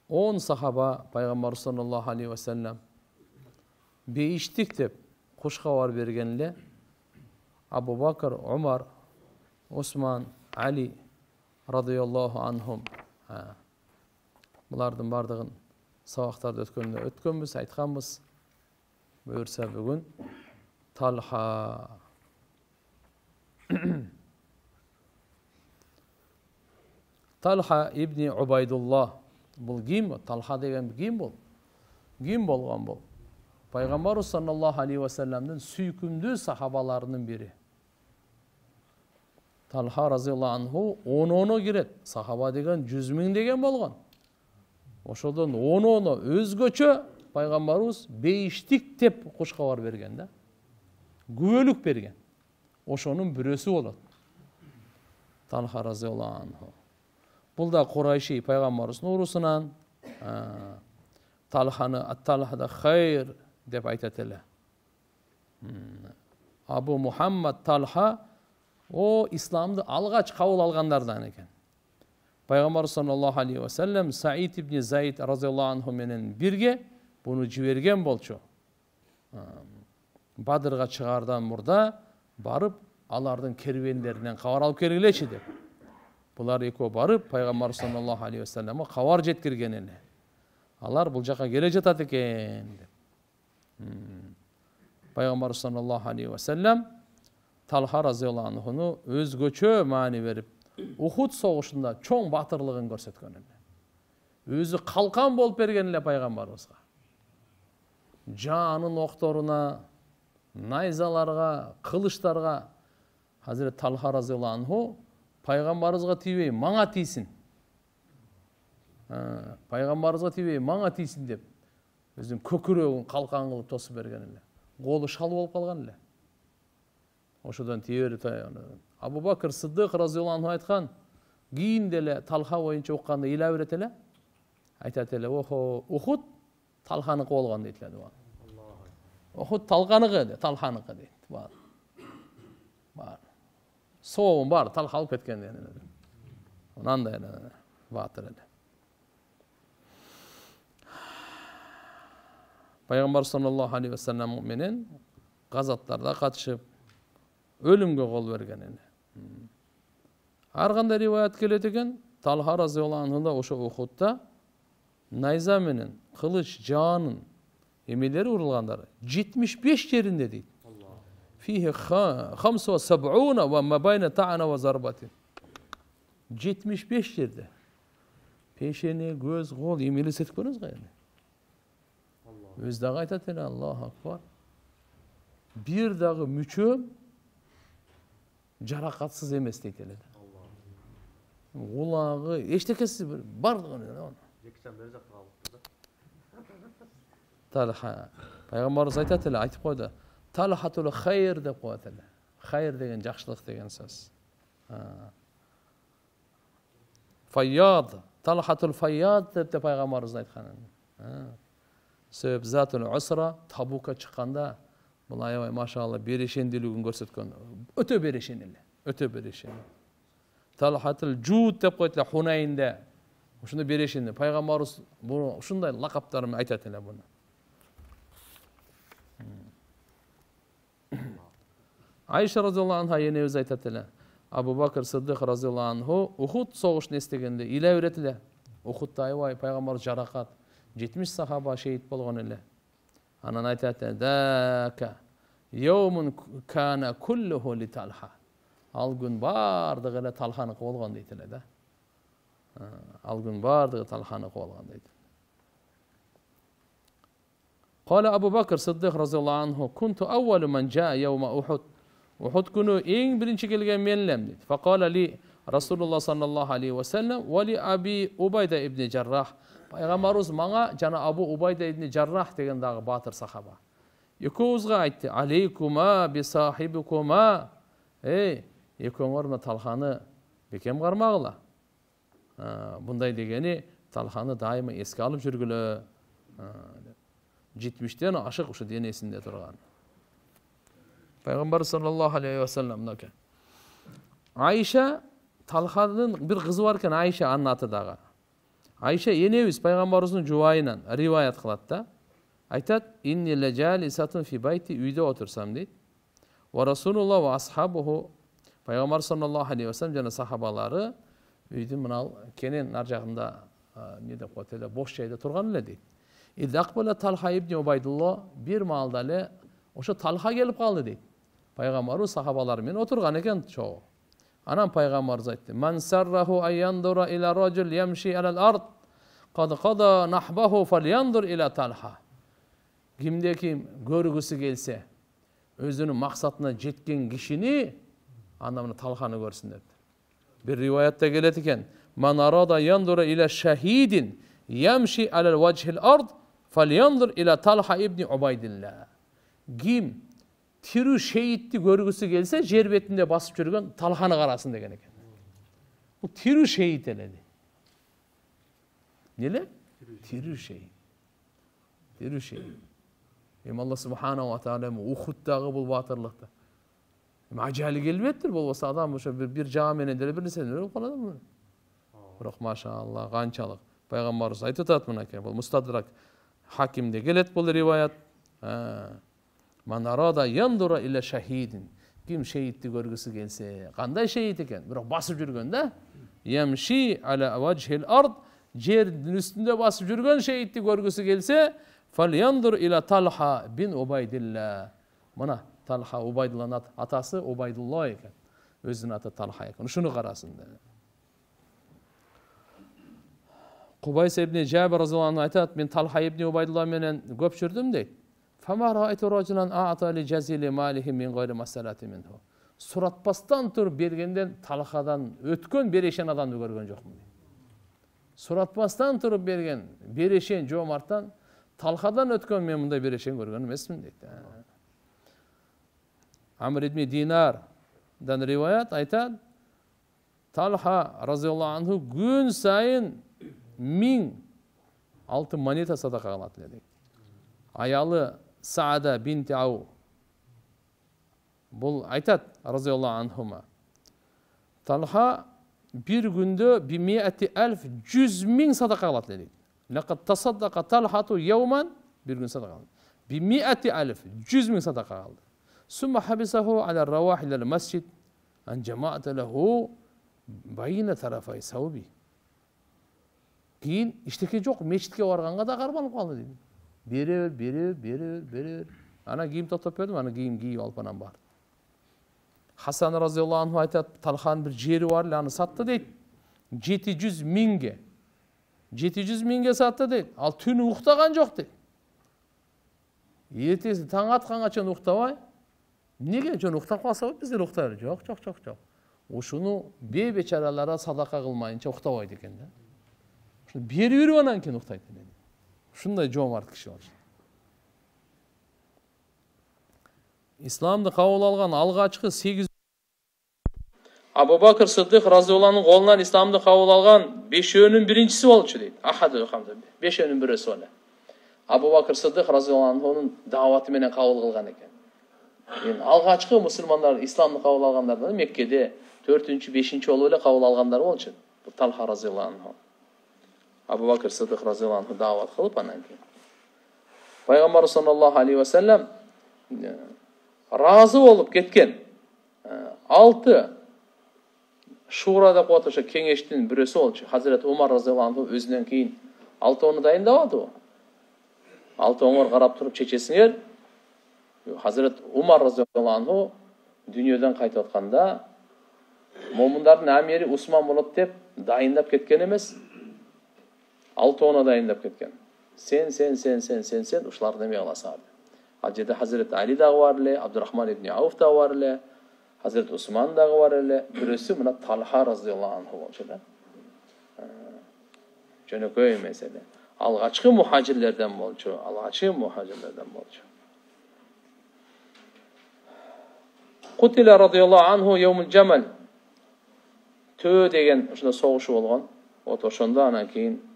10 sahaba Peygamber sallallahu aleyhi ve sellem beyiştik dep kuş haber bergenle Abu Bakr, Umar, Osman, Ali radıyallahu anhum. Bulardın bardığın sabaqtarda ötkönbüz, aytkanbız. Buyursa bugün Talha. Talha ibni Ubaydullah. Bul kim? Talha degen kim bul? Kim bolgan bul? Peygamber sallallahu aleyhi ve sellem'den süykümdü sahabalarının biri. Talha razıyallahu anhu 10-10'a giret. Sahaba degen 100 min degen bolgan. Oşodan 10-10'a özgöçö Peygamberimiz beyiştik dep kuş haber bergen da. Güvölük bergen. Oşonun bürösü bolat. Talha razıyallahu anhu. Bul da Kurayşi Peygamberimizin urusunan Talha'nı at-Talha'da hayır dep aytat ele. Abu Muhammed Talha o İslam'da algaç kabul alganlardan eken. Peygamber sallallahu aleyhi ve sellem Sa'id ibn Zayd razıyallahu anhu menen birge bunu jibergen bolçu. Badırga çıgardan murda barıp alardın kervenlerinden kavar alıp kelgilechi dep. Булар экөө барып пайгамбар саллаллаху алейхи ва салламга кабар жеткирген эле. Алар бул жака келе жатат экен деп. Пайгамбар саллаллаху алейхи ва саллам Талха разыйаллаху анхуну өзгөчө маани берип, Ухуд согушунда чоң батырлыгын көрсөткөн эле. Өзү калкан болуп берген эле пайгамбарыбызга. Жанын окторуна, найзаларга, кылычтарга Hazreti Talha razıyallahu anhu Peygamberimize tibey manga tiysin. Peygamberimize tibey manga tiysin dep özün kökürөгүн kalkan kılıp tosуп берген эле. Колу шал болуп калган эле. Ошодон тиери Абу Бакыр Сыддык разıyallahu anhu айткан, кийин деле Талха боюнча укканда ыйла берет эле. Айтат эле, охо, Ухуд Талханыкы болгон дейт эле. Ухуд Талханыкы дейт. Бар. Soğun бар, Talha alıp etken deyene. Ondan da batır ele. Peygamber sallallahu aleyhi ve sellem müminin gazatlarda katışıp ölümge kol vergen ele. Arganda rivayet kelet eken Talha razıyallahu anhu da oşo Uhud'da nayza menen, kılıç, canın emeleri vurulganları 75 yerinde değil. Fihi 75 ve ma bayna ta'ana ve zarbatin. 75 yerde. Peşeni, göz, kol emeli setip görüyorsunuz yani. Özdağı aytat ele Allahu akbar. Bir dağı müçöm jarakatsız emes deyt ele. Kulağı, eştekesiz bardığını. Talha. Peygamberimiz aytat ele, aytıp koydu. Talhatul hayr dep koyat ele. Hayr degen jakşılık degen söz. Fayyad, Talhatul Fayyad dep de Peygamberimiz aytkan. Sebep zatul usra Tabuk'a çıkanda bul aябай maşallah bereşendiligin görsetken. Öte bereşen ele. Öte bereşen. Talhatul Jud dep koyat ele Hunayn'da. Uşunda bereşendi. Peygamberimiz bu uşunday lakaplarını aytat ele bunu. Ayşe razıyallahu anha yine öz aytat ele. Abu Bakr Sıddık razıyallahu anhu Uhud soğuşunu estegende ile öğretile. Uhud'da aябай Peygamberimiz jarakat 70 sahaba şehit bolgon ele. Anan aytat ele daka yawmun kana kulluhu li Talha. Al gün bardygy ele Talhanık bolgon deyt ele da. Al gün bardygy Talhanık bolgon deyt. قال أبو بكر الصديق رضي الله عنه كنت أول من جاء يوم أحد Uhud günü en birinci gelgen menlem dedi. Fakala li Rasulullah sallallahu aleyhi ve sellem ve li Abi Ubayda ibn Cerrah. Peygamberimiz bana jana Abu Ubayda ibn Cerrah degen dagı batır sahaba. Ekөөbüzge aytdı. Aleykuma bi sahibikuma. Ey, ekөөңөр Talhanı bekem karmagıla. Bunday degeni Talhanı daima eski alıp жүрgülö. 70'ten aşık uşu denesinde turgan. Peygamber sallallahu aleyhi ve sellem nake. Ayşe Talha'nın bir kızı varken Ayşe anlatı daga. Ayşe yenemiz Peygamberimizin juwayынан rivayet kılat da. Aytat inni lejalisatun fi bayti uyda otursam deyt. Ve Rasulullah ve ashabuhu Peygamber sallallahu aleyhi ve sellem jana sahabalары uydun mınal kenen narjagında ne dep koyat ele boş jayda turgan ele deyt. İzaqbala Talha ibn Ubaydullah bir malda ele oşo Talha gelip kaldı deyt. Peygamberimiz sahabaları men oturgan eken çoğu. Anan Peygamberimiz aytdı. Man sarrahu an yandura ila rajul yamshi alal ard qad qada nahbahu falyandur ila Talha. Kimde kim görgüsü gelse özünün maksatına jetken kişini anamını Talhanı görsün dedi. Bir rivayette gelet eken man arada yandura ila şahidin yamshi alal vajhil ard falyandur ila Talha ibn Ubaydillah. Kim tiri şehitli görgüsü gelse jer betinde basıp жүрген Talhanı karasın degen eken. Bu tiri şehit eledi. Nele? Tiri şehit. Tiri şehit. Allah subhanahu wa ta'ala Uhud'dağı bul batırlıkta. Acayli gelbettir bolsa adam bir camine dere bir nesene öyle kaladı mı? Bırak maşallah kançalık. Peygamberimiz aytıp atmana ki bu Mustadrak Hakim'de gelet bol rivayet. Man arada yandura ila şahidin. Kim şehitli görgüsü gelse, kanday şehit eken, bırak basıp жүрgön da, yamshi ala vajhil ard, жердің üstünde basıp жүрген şehitти görgüsü gelse, falyandur ila Talha bin Ubaydillah. Mana Talha Ubaydullah'ın atası Ubaydullah eken. Özünün atı Talha eken. Şunu karasın dedi. Qubays ibn Jabir radhiyallahu anh aytat, men Talha ibn Ubaydullah menen köp жүрдüm deyt. Fama ra'aytu rajulan a'ta li jazili malihi min gayri masalati minhu. Suratpastan tur bergenden Talhadan ötkön bereşen adamды көргөн жокмун. Suratpastan turup bergen bereşen jomarttan Talhadan ötkön men mындай bereşen көргөн эмесмин дейт. Amr ibn Dinar'dan rivayet aytat, Talha radhiyallahu anhu gün sayın 1000 altın moneta sadaka kılat dedi. Ayalı Saada binti Av bul aytat radhiyallahu anhuma. Talha bir günde 100.000 sadaka kılat dedi. Laqad tasaddaqa Talhatu yawman, bir gün sadaka kıldı. 100.000 sadaka kıldı. Summa habisahu ala ravahil al masjid an jama'ata lahu bayna tarafay sawbi. Keyin иштеке жок, мечитке барганга да кармалып калды дейт. Берер. Ана кийим топтоп бердим, ана кийим кийип алып анан барды. Хасан разияллаху анху айтат, Талханын бир жери бар эле, аны сатты дейт. 700.000ге. 700.000ге сатты дейт. Ал түнү уктаган жок дейт. Эртеси таң атканга чейин уктабай. Эмнеге жөн уктап калса биздер уктайлы? Жок. Ушуну бечараларга садака кылмайынча уктабайт экен да. Бери берип анан кийин уктайт экен. Ушундай жомарт киши болчу. İslam'da kabul algan algaçkı 8 Abu Bakr Sıddık razıyallahu anh'ın kolundan İslam'da kabul algan 5'ünün birincisi bolçu deydi. Ahadü hamda 5'ünün birisi öyle. Abu Bakr Sıddık razıyallahu anh'ın davatı menen kabul kılgan eken. Yani algaçkı Müslümanlar İslam'da kabul alganlardan Mekke'de 4. 5. olu öyle kabul alganlar bolçu. Bu Talha razıyallahu anh. Abu Bakr Sıddık razıyallahu anh'ı davat kılıp anan keyin. Peygamber sallallahu aleyhi ve sellem razı olup ketken 6 Şurada qo'tosha kengeshtin birisi olchu. Hazrat Umar razıyallahu anhu özünden keyin 6 onu dayındabadi o. 6 Umar qarab turib chechesinger. Hazrat Umar razıyallahu anhu dunyodan qaytib atqanda mo'minlarning amiri Usmon bo'ladi deb dayındab ketken emas. 6 onu dayındab ketken. Sen uşlar demey alasan. Hacıda Hazret Ali dağı var ile, Abdurrahman ibn Avf dağı var ile, Hazret Osman dağı var ile, birisi buna Talha razıyallahu anhu olacak. Jönököy mesele. Algaçkı muhacirlerden bolçu, Qutila radıyallahu anhu yevmul cemal. Tö degen şunda soğuşu bolgan. Otoşonda anan keyin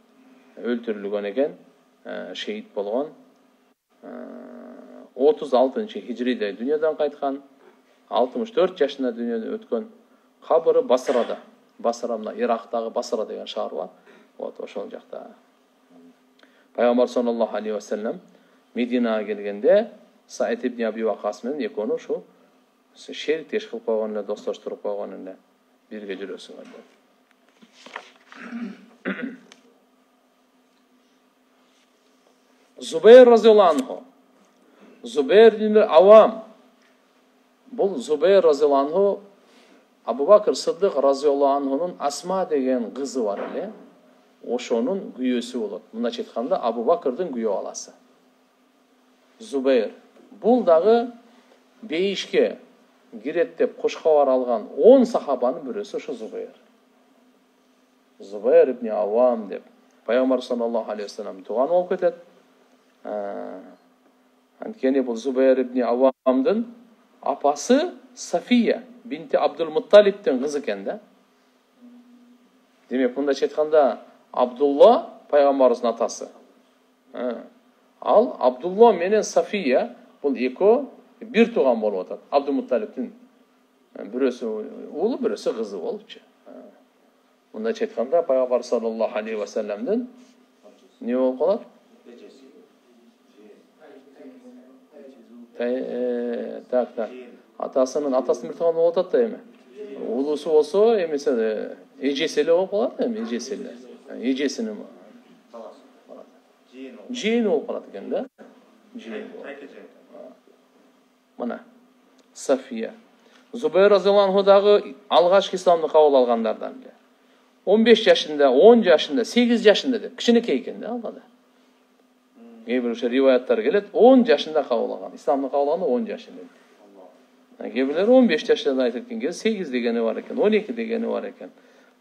öldürülgen eken, şehit bolgan. 36. Hicride dünyadan qaytkan, 64 yaşında dünyada ötken, kabırı Basra'da. Basra'mda, Irak'tagı Basra degen şahar var. Oşol jakta. Peygamber sallallahu aleyhi ve sellem Medina'ya gelgende Said ibn Abi Waqqas menen ekonu şu şerik teşkil kılıp koygan ele, dostlaştırıp koygan ele birge жүрөсүң dedi. Zubayr razıyallahu anhu. Zubayr ibn Avam. Bu Zubayr razıyallahu anhu Abu Bakr Sıddık razıyallahu anhu'nun Asma degen kızı var ele. Oşonun güyösü olur. Bunda çetkanda Abu Bakr'dın güyö alası. Zubayr. Bul dağı beyişke giret dep koşkavar algan 10 sahabanın birisi şu Zubayr. Zubayr ibn Avam dep. Peygamber sallallahu aleyhi ve sellem tuğan olup ketet. Antkeni bu Zubayr ibn Avam'dın apası Safiye binti Abdülmuttalip'ten kızı kende. Demek bunda çetkanda Abdullah Peygamberimizin atası. Al Abdullah menen Safiye bu eko bir tuğan bolup atat. Abdülmuttalip'tin birisi oğlu birisi kızı olupçu. Bunda çetkanda Peygamber sallallahu aleyhi ve sellem'den ne olup kalar? Tak. Atasının bir tuğan bolup atat da yeme. Улусы болсо, эмесе эжеси эле болуп калат, эжеси эле. Эжесинин жийини болуп калат экен да. Жийин. Мына Сафия. Зубайр разияллаху анху дагы алгачкы исламды кабыл алгандардан эле. 15 жашында, 10 жашында, 8 жашында деп кичинекей экен да алгада. Кейбір риваяттар келет, 10 жашында кабыл алган. Исламды кабыл алганда 10 жашында. Кейбірлер 15 жашында айтып кеткен кезде 8 дегени бар экен, 12 дегени бар экен.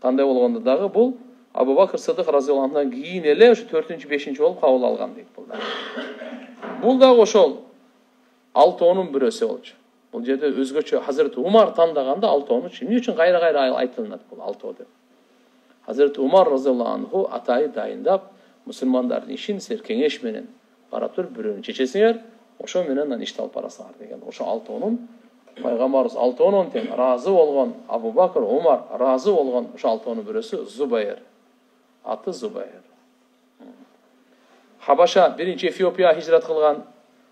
Кандай болгондо дагы бул Абу Бакр Сыдык разияллаху анхудан кийин эле ошо 4-5 болуп кабыл алган дейт бул да. Бул дагы ошол алтоонун бирөөсү болчу. Бул жерде өзгөчө Hazreti Умар тандаганда алтоону эмне үчүн кайра-кайра айтылат бул алтоо деп. Hazreti Умар разияллаху анху атайы дайындап, мусулмандардын ишин силер кеңеш менен карап туруп бирөөнү чечесиңер, ошо менен ишти алып барасыңар деген. Ошо алтоонун пайгамбарыбыз алтоонун тең разы болгон Абу Бакр, Умар разы болгон ошо алтоонун бирөөсү Зубайр. Аты Зубайр. Хабаша биринчи Эфиопия хижрат кылган,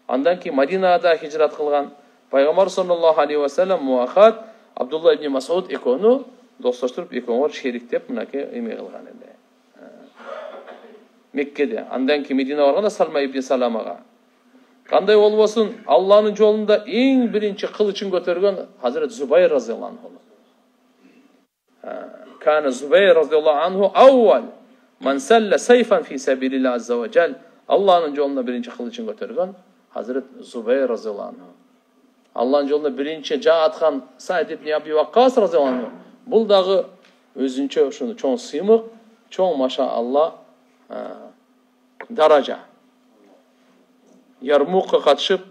андан кийин Мадинада хижрат кылган. Пайгамбар саллаллаху алейхи ва саллям муахат Абдулла ибн Масуд экөөнү достоштуруп экөөнү шериктеп мынакей эме кылган эле. Меккеде. Андан кийин Медина барганда Салма ибн Саламага. Кандай болбосун, Алланын жолунда эң биринчи кылычын көтөргөн Hazreti Зубайр разияллаху анху. Кана Зубайр разияллаху анху аввал ман салла сайфан фи сабилилlah азза ва жал. Алланын жолунда биринчи кылычын көтөргөн Hazreti Зубайр разияллаху анху. Алланын жолунда биринчи жаа аткан Саид ибн Аби Ваккас разияллаху анху. Бул дагы өзүнчө ушуну чоң сыймык, чоң маша Алла даража. Ярмукка катышып,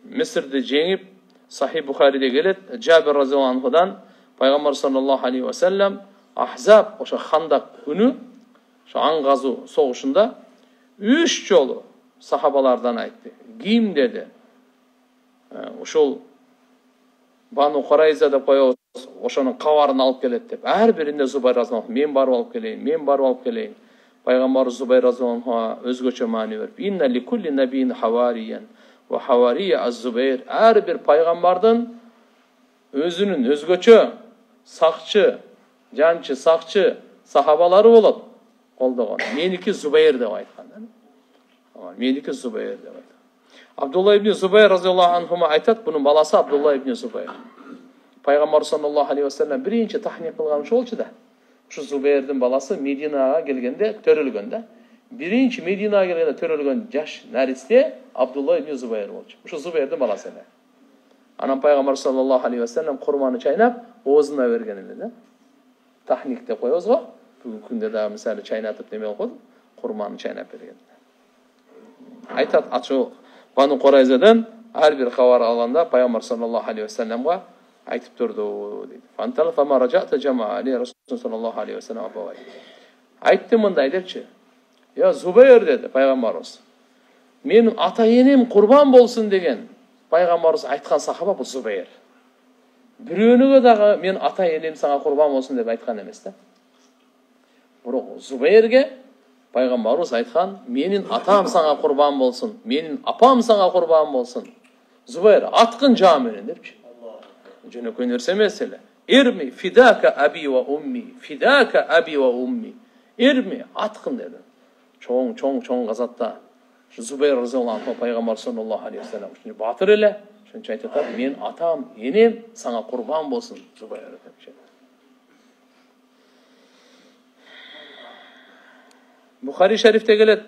Мисрди жеңип, Сахih Бухариде келет, Жабир разияллаху анхудан пайгамбар саллаллаху алейхи ва саллям Ахзаб, ошо Хандак күнү, ошо аңгазуу согушунда 3 жолу сахабалардан айтты. Ким деди? Ошол Бану Курайза деп коебуз, ошонун кабарын алып келет деп. Ар биринде Зубайр разияллаху мен барып алып келейин, мен барып алып келейин. Пайгамбар Зубайр разияллаху анху өзгөчө маани берип, инна ли кулли набийин хавариян ва хавария аз-Зубайр. Ар бир пайгамбардын өзүнүн өзгөчө сакчы, жанчы, сакчы сахабалары болот. Колдогон. Меники Зубайр деп айткан. Меники Зубайр деп айткан. Абдулла ибн Зубайр разияллаху анху айтат, бунун баласы Абдулла ибн Зубайр. Пайгамбар саллаллаху алейхи ва саллям биринчи тахник кылган ошолчу да. Şu Zubeyir'in balası Medina'ya gelgende törülgön de. Birinci Medina'ya gelgende törülgön yaş neresi? Abdullah ibn Zubeyir olacak. Şu Zubeyir'in balası ne? Anam Peygamber sallallahu aleyhi ve sellem kurbanı çaynap oğuzuna vergen elinde. Tahnikte koyuyoruz o. Bugün günde daha mesela çaynatıp demeye koydum. Kurbanı çaynap vergen. Aytat açı Banu Kurayza'dan her bir haber alanda Peygamber sallallahu aleyhi ve sellem'e aytıp durdu dedi. Fantal fama raca'ta cemaali Resulullah sallallahu aleyhi ve sellem abavay. Ayttı mınday depçi. Ya Zubeyir dedi Peygamberimiz. Benim ata enem kurban bolsun degen Peygamberimiz aytkan sahaba bu Zubeyir. Biröөнүгө дагы мен ата энем сага курбан болсун деп айткан эмес да. Бирок Зубейирге Пайгамбарыбыз айткан, менин атам сага курбан болсун, менин апам сага курбан болсун. Зубейир аткын жаа менен депчи. Жөнөкөй нерсе эмес эле. Ирми фидака аби ва умми, фидака аби ва умми. Ирми аткын деди. Чоң газатта Зубейир разияллаху анху Пайгамбар саллаллаху алейхи ва саллям батыр эле. Шунча айтат, мен атам, энем сага курбан болсун, Зубайр депчи. Бухари шарифте келет.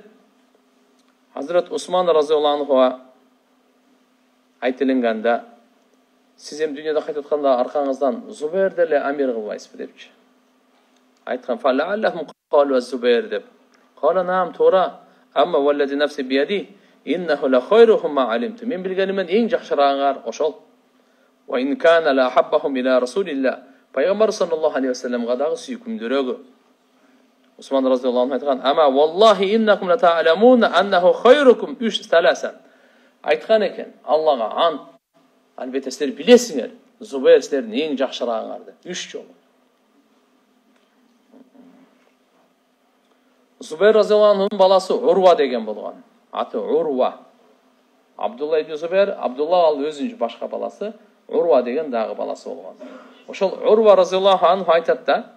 Hazret Osman разияллаху анху айтылганда, сиз эми дүйнөдө кайтып атканда аркаңыздан Зубайрди эле амир кылбайсызбы депчи. Айткан фалаллахум қалу Зубайр деп. Кала наам туура, амма валлади нафси бияди иннаху ла хайрухум ма алимту. Мен билгенимен эң жакшырагыңар ошол. Ва ин кана ла хаббахум ила расулилlah. Пайгамбар саллаллаху алейхи ва салламга дагы сүйкүмдүрөгү. Осман разияллаху анху айткан, ама валлахи иннакум ла та'ламуна аннаху хайрукум үш саласан. Айткан экен, Аллага ант, албетте силер билесиңер, Зубайр силердин эң жакшырагыңар деп. 3 жолу. Зубайр разияллаху анхунун баласы Урва деген болгон. Аты Урва. Абдулла ибн Зубайр, Абдулла ал өзүнүн башка баласы, Урва деген дагы баласы болгон. Ошол Урва разияллаху анху айтат да,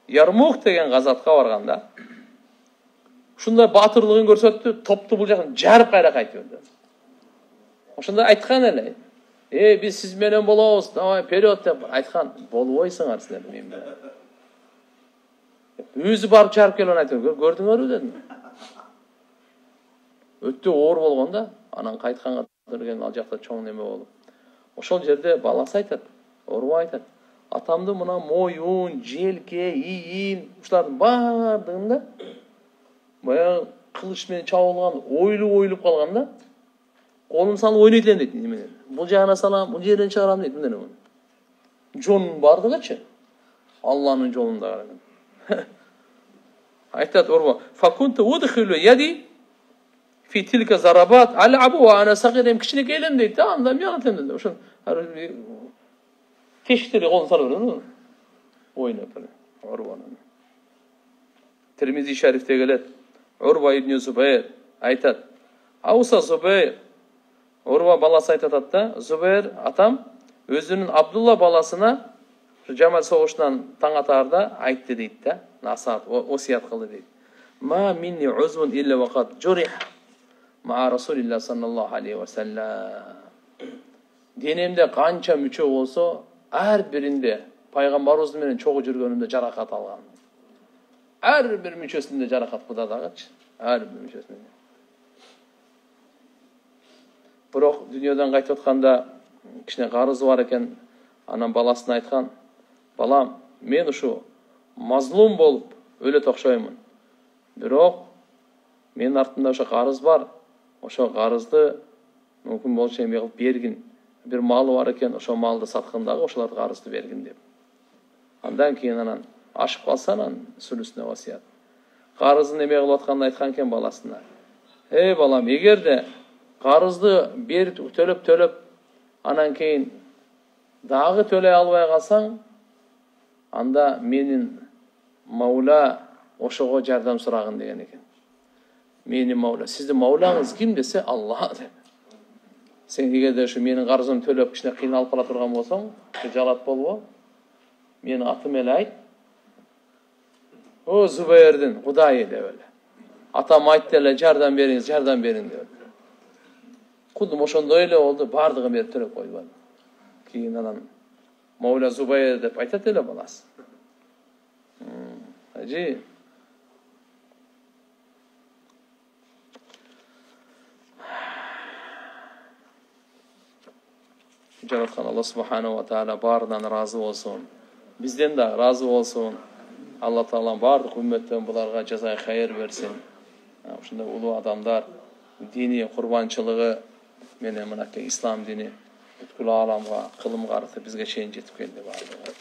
Ярмук деген газатка барганда, ушундай батырлыгын көрсөттү, топту бул жактан жарып кайра кайтып берди. Ошондо айткан эле, биз сиз менен болобуз, давай вперед деп айткан, болбойсуңар силер мен менен. Өзү барып жарып келип айтып, көрдүңөрбү дедим. Өтө оор болгон да, анан кайтканга келген ал жакта чоң неме болуп. Ошол жерде баласы айтат, Урва айтат, атамды мына моюн, желке, ийин, ушулардын баардыгында баягы кылыч менен чабылган, ойлуп калган да. Колум салып ойнойт элем дейт менен. Бул жагына салам, бул жерден чыгарам дейт менен. Жонун бардыгычы Алланын жолунда караган. Айтат Урва, факунту удхилу яди fi tilka zarabat al'abu wa ana sagir hem kichik elem deydi. Anda men yaratam dedi. O'sha teşkili qo'lni solib beradi. O'ynab turadi. Urvaning. Tirmiziy sharifda keladi. Urva ibn Zubayr aytadi. Avsa Zubayr. Urva balasi aytadi-da, Zubayr atam o'zining Abdullah balasına Jamal so'g'ishdan tang atarda aytdi deydi-da. Nasihat, vasiyat qildi deydi. Ma minni uzvun illa waqad jurih ma Rasulullah sallallahu aleyhi ve sellem. Denemde qancha müçe olsa, her birinde Peygamberimiz menен çoğu жүргөнүмдө жаракат алган. Her bir müçesinde жаракат кудадагычы, her bir müçesinde. Бирок дүйнөдөн кайтып атканда кичине карызы бар экен, анан баласына айткан, балам, мен ушу мазлум болуп өлөт окшоймун. Бирок менин артымда ошо карыз бар. Ошо карызды мүмкүн болчу эме кылып бергин. Bir malı var eкен, ошо малды саткандагы ошолорго карызды бергин деп. Андан кийин анан ашып калса анан сүлүсүнө васият. Карызын эме кылып атканын айткан экен баласына. Балам, эгерде карызды берип төлөп анан кийин дагы төлөй албай калсаң, анда менин Маула ошого жардам сурагын деген экен. Менин Маула, сиздин Маулаңыз ким десе, Алла деп. Sen егерде şu менин карызымды төлөп кичине кыйналып кала турган болсоң, жалат болбо. Менин атым эле айт. О Зубайрдин Кудайы деп эле. Атам айтты эле жардам бериң деп. Кудум ошондой эле болду, бардыгын берип төлөп койду. Кийин анан Маула Зубайр деп айтат эле баласы. Ажи Жараткан Алла Субханаху ва Тааля баарынан разы болсун. Бизден да разы болсун. Алла Таала бардык үммөттөн буларга жазай хайыр берсин. Ушундай улуу адамдар дини курбанчылыгы менен мынакей ислам дини бүткүл ааламга кылымга арты бизге чейин жетип келди бардыгы.